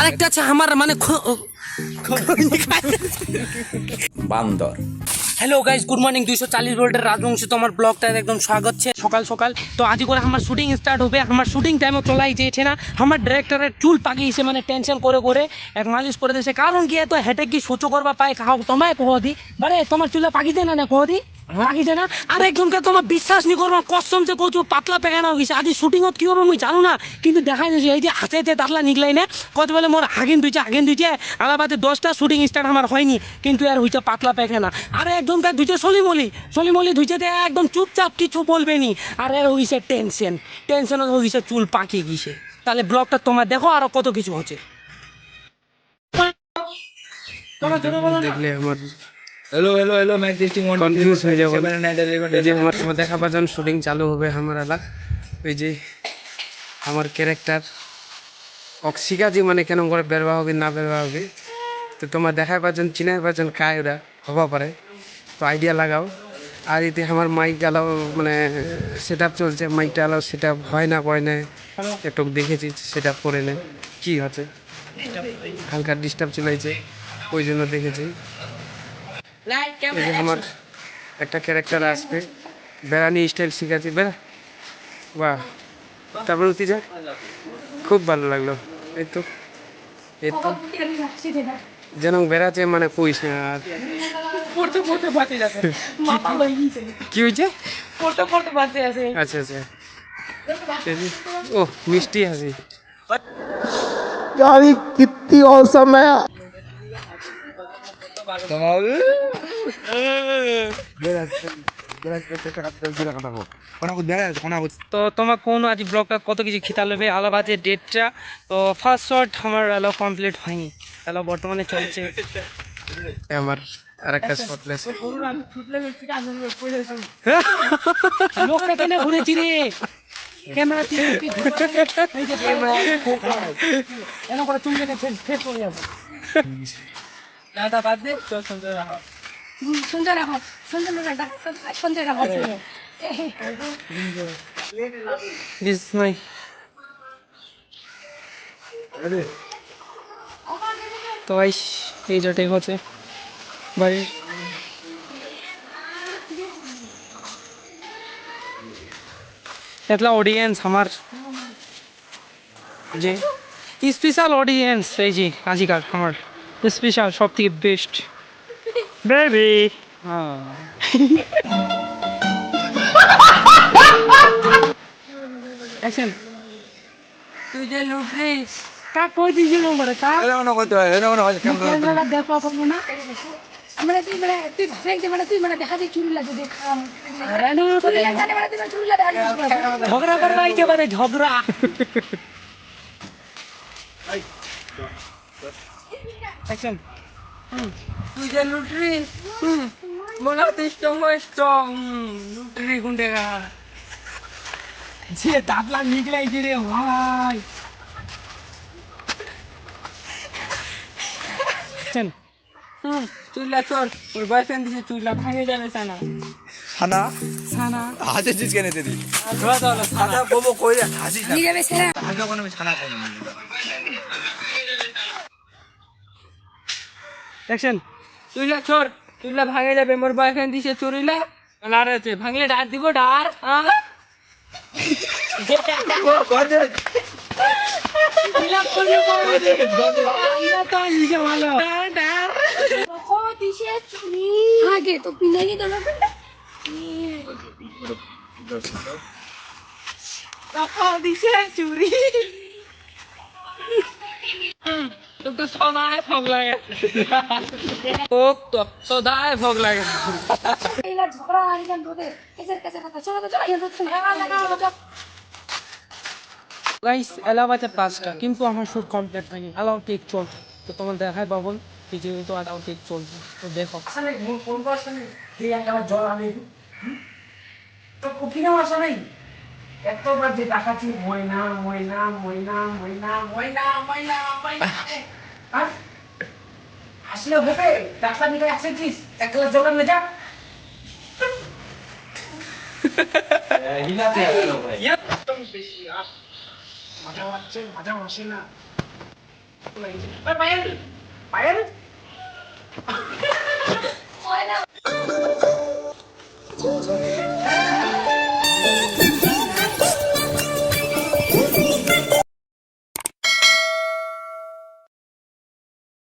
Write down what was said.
আরেকটা আছে আমার মানে বান্দর। Hello guys, good morning. 240 ভোল্টের রাজবংশী তোমার ব্লগটা একদম স্বাগত আছে সকাল সকাল। তো আজি করে আমার শুটিং স্টার্ট হবে। আমার শুটিং টাইমও চলাই যেছে না, আমার ডিরেক্টরের চুল পাকিয়েছে মানে টেনশন করে করে এক মালিশ করে দিয়েছে। কারণ কি এত হেঁটে কি সহ্য করবা পায় খাও তোমায় কহ দি বারে তোমার চুলে পাকিছে না না কহ দি পাকিছে না। আর একজনকে তোমার বিশ্বাস নি করবো, কসম যে কচু পাতলা পেখানা হয়ে গেছে। আজি শুটিংত কি হবে আমি জানো না, কিন্তু দেখাই দিয়েছি এই যে হাতে দাঁতলা নিকলাই না কত বলে মোর আগেন দুইছে আলাবাদে 10টা শুটিং স্টার্ট আমার হয়নি, কিন্তু আর হইছে পাতলা পেখানা। আরে একজনকে ধুইছে সলিমলি ধুইছে দিয়ে একদম চুপচাপ কিছু বলবে নি। আর এর হইছে টেনশন হইছে চুল পাকিয়ে গিয়েছে। তাহলে ব্লগটা তোমার দেখো আরো কত কিছু হচ্ছে। দেখলে আমার hello hello hello match testing one confuse হয়ে যাবো। 7 9 এই যে আমার দেখা পাচ্ছেন শুটিং চালু হবে আমার এলাক। ওই যে আমার ক্যারেক্টার অক্সিকাজি মানে কেন করে বেরবা হবে না বেরবা হবে, তো তোমার দেখাই পাচ্ছেন চিনাই পাচ্ছেন কায় ওরা হবা পারে, তো আইডিয়া লাগাও। আর এতে আমার মাইক আলাও মানে সেট আপ চলছে, মাইকটা আলাও সেট আপ হয় না একটু দেখেছি সেট আপ করে নেয় কী হচ্ছে, হালকা ডিস্টার্ব চলেছে ওই জন্য দেখেছি। এই যে আমার একটা ক্যারেক্টার আসবে, বেড়ানি স্টাইল শিখাচ্ছি বেড়া বাহ, তারপর উঠি যায় খুব ভালো লাগলো। এই তো যেন বেড়াচ্ছে মানে কইস না। আর কি হয়েছে? আচ্ছা আচ্ছা, ও মিষ্টি হাসি। यार ये कितनी औसम है। তো তোমার কোন আজ ব্লগটা কত কিছু খিতা নেবে আলাদা আছে ডেটটা। তো ফার্স্ট শট আমার এলো কমপ্লিট হয়নি, এলো বর্তমানে চলছে। আমার আর একটা স্পটলেস লোকটা কেন ঘুরেছি রে ক্যামেরা এন করে চুল কেটে ফেস করে যাবো। দাদা বাদ দে, চল সুন্দর রাখো সুন্দর রাখো। This is my তো গাইস এই যেটাই হচ্ছে ভাই, এতলা অডিয়েন্স আমার যে স্পেশাল অডিয়েন্স এই যে আজিকার আমার স্পেশাল সব থেকে বেস্ট বেবি। হ্যাঁ অ্যাকশন। তুই যে লুটরিস কাক কই দিছিস নম্বরে কাক এরকম না করতে হয়, এরকম না হয় ক্যামেরা দেখো পাবো না আমরা তুই ফ্রেক দে মানে তুই মানে দেখা দি চুরি লাগে দেখাম রানো তুই জানে মানে তুই চুরি লাগে ঝগড়া করবা একেবারে ঝগড়া। অ্যাকশন। তুই যে লুটরিস মনে তুই স্ট্রং লুটরি গুন্ডে গা যে দাঁতলা নিকলাইছে রে ভাই। চুইলা চল ওর বয়ফ্রেন্ড দিছে চুইলা ভাঙে যাবে সানা সানা সানা হাসিস কেন দিদি? ধরা দাও সানা বলবো কই রে হাসিস না, নিয়ে যাবে সেরা আগে কোনো সানা খাই না। অ্যাকশন। চুইলা চল চুইলা ভাঙে যাবে মোর বয়ফ্রেন্ড দিছে চুরিলা লাড়াতে ভাঙলে ডার দিব ডার आगे तो पीने की तो দিছে চুরি তো সদায় ভোগ লাগে তো দায় ভোগ লাগে। इला झगड़ा आने दे कैसे खाता चलो तो चलो ये तो लगा গাইস এলাও আছে 5টা, কিন্তু আমার শুট কমপ্লিট হয়নি। এলাও টেক চল, তো তোমার দেখায় পাবো এই যে তো এলাও টেক চলছে, তো দেখো আসলে কোন পাশে এই আমার জল আমি তো কুকিং আমার আসলে এতবার যে দেখাচ্ছি ময়না আর আসলে হবে টাকা নিয়ে আসছিস একলা জল নিয়ে যা হিলাতে গেল ভাই একদম বেশি আর মজা আসে না। पायल पायल